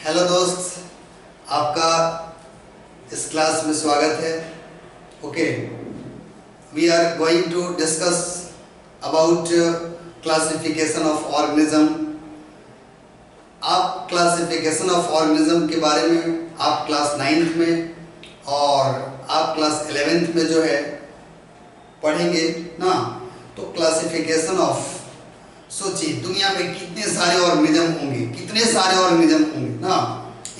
Hello दोस्त, आपका इस क्लास में स्वागत है। Okay, we are going to discuss about classification of organism. आप क्लासिफिकेशन ऑफ ऑर्गेनिज्म के बारे में आप क्लास 9th में और आप क्लास 11th में जो है पढ़ेंगे ना। तो क्लासिफिकेशन ऑफ, सोचिए दुनिया में कितने सारे ऑर्गेनिज्म होंगे, कितने सारे ऑर्गेनिज्म होंगे ना।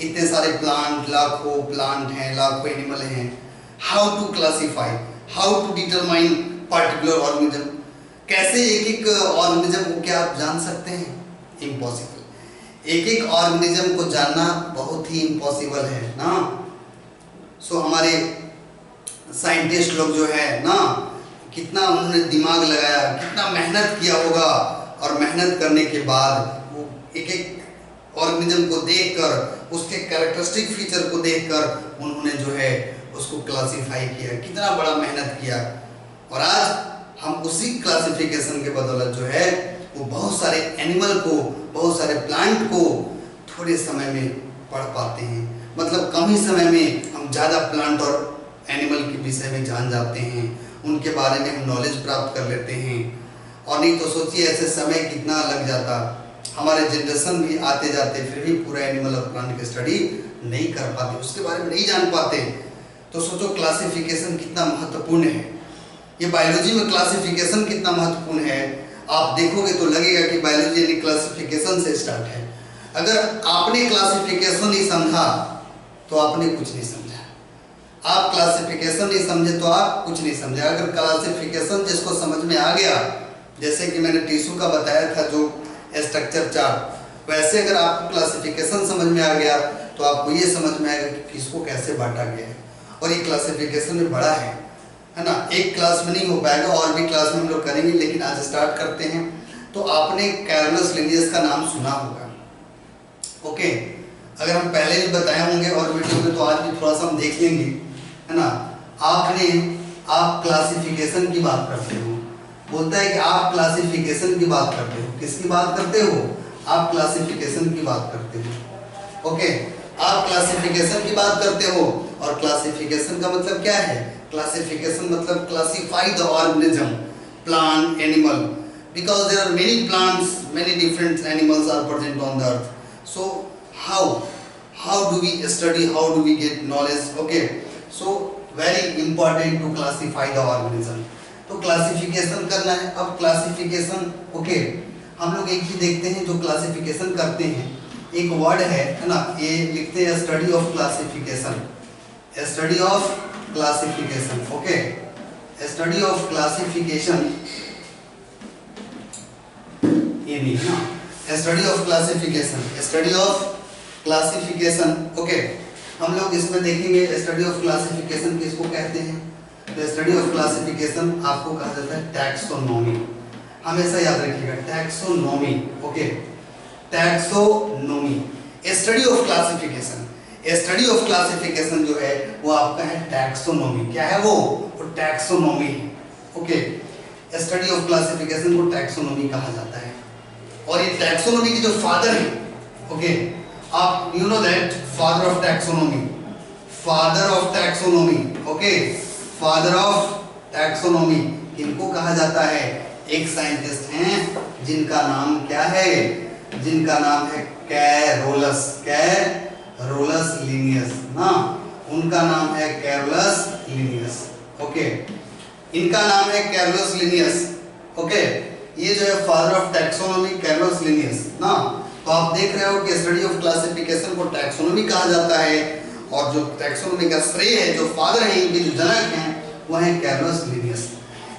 इतने सारे प्लांट, लाखों प्लांट हैं, लाखों एनिमल हैं। How to classify, how to determine particular organism. कैसे एक एक ऑर्गेनिज्म को क्या आप जान सकते हैं? इम्पॉसिबल। एक एक ऑर्गेनिज्म को जानना बहुत ही इम्पॉसिबल है ना। सो हमारे साइंटिस्ट लोग जो है ना, कितना उन्होंने दिमाग लगाया, कितना मेहनत किया होगा, और मेहनत करने के बाद वो एक एक ऑर्गेनिज्म को देखकर, उसके कैरेक्टरिस्टिक फीचर को देखकर उन्होंने जो है उसको क्लासिफाई किया। कितना बड़ा मेहनत किया, और आज हम उसी क्लासिफिकेशन के बदौलत जो है वो बहुत सारे एनिमल को, बहुत सारे प्लांट को थोड़े समय में पढ़ पाते हैं। मतलब कम ही समय में हम ज़्यादा प्लांट और एनिमल के विषय में जान जाते हैं, उनके बारे में हम नॉलेज प्राप्त कर लेते हैं। और नहीं तो सोचिए ऐसे समय कितना लग जाता, हमारे जनरेशन भी आते जाते फिर भी पूरा एनिमल और प्लांट की स्टडी नहीं कर पाते, उसके बारे में नहीं जान पाते। तो सोचो क्लासिफिकेशन कितना महत्वपूर्ण है। ये बायोलॉजी में क्लासिफिकेशन कितना महत्वपूर्ण है, आप देखोगे तो लगेगा कि बायोलॉजी यानी क्लासिफिकेशन से स्टार्ट है। अगर आपने क्लासिफिकेशन नहीं समझा तो आपने कुछ नहीं समझा। आप क्लासिफिकेशन नहीं समझे तो आप कुछ नहीं समझे। अगर क्लासिफिकेशन जिसको समझ में आ गया, जैसे कि मैंने टिश्यू का बताया था जो स्ट्रक्चर चार्ट, वैसे अगर आपको क्लासिफिकेशन समझ में आ गया तो आपको ये समझ में आएगा कि किसको कैसे बांटा गया है। और ये क्लासिफिकेशन में बड़ा है ना। एक क्लास में नहीं हो पाएगा, और भी क्लास में हम लोग करेंगे, लेकिन आज स्टार्ट करते हैं। तो आपने कैरोलस लिनियस का नाम सुना होगा। ओके, अगर हम पहले भी बताए होंगे और वीडियो में, तो आज भी थोड़ा सा हम देख लेंगे, है ना। आप क्लासिफिकेशन की बात करते हो, बोलता है कि आप क्लासिफिकेशन की बात करते हो। किसकी बात करते हो? आप क्लासिफिकेशन की बात करते हो। ओके, आप क्लासिफिकेशन की बात करते हो, और क्लासिफिकेशन का मतलब क्या है? क्लासिफिकेशन मतलब classify the organism, plant, animal, because there are many plants, many different animals are present on the earth. So how do we study, how do we get knowledge? Okay, so very important to classify the organism. तो classification करना है। अब classification, okay, हम लोग एक चीज देखते हैं जो क्लासिफिकेशन करते हैं, एक वर्ड है ना, ये लिखते हैं study of classification, study of classification. Okay, study of classification, ये नहीं है ना, study of classification, study of classification. Okay, हम लोग इसमें देखेंगे स्टडी ऑफ क्लासिफिकेशन किसको कहते हैं। तो स्टडी ऑफ क्लासिफिकेशन आपको कहा जाता है टैक्सोनॉमी। हमेशा याद रखिएगा, taxonomy. Okay, taxonomy, study of classification. Study of classification जो है वो आपका है टैक्सोनॉमी। क्या है वो? Taxonomy. Okay, study of classification को टैक्सोनॉमी कहा जाता है। और ये टैक्सोनॉमी की जो फादर है, ओके, आप you know that father of taxonomy, father of taxonomy, okay, father of taxonomy किनको कहा जाता है? एक साइंटिस्ट हैं जिनका नाम क्या है? जिनका नाम है कैरोलस, कैरोलस लिनियस ना, उनका नाम है कैरोलस लिनियस। ओके, इनका नाम है कैरोलस लिनियस। ओके, ये जो है father of taxonomy Carolus Linnaeus ना। तो आप देख रहे हो कि स्टडी ऑफ क्लासिफिकेशन को टैक्सोनॉमी कहा जाता है, और जो टैक्सोनॉमी का श्रेय है, जो फादर है, इनके जो जनक हैं वो है कैरोलस लिनियस।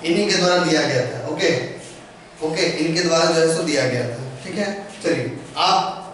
इन्हीं के द्वारा दिया गया था। ओके, इनके द्वारा जो है सो दिया गया था। ठीक है, चलिए आप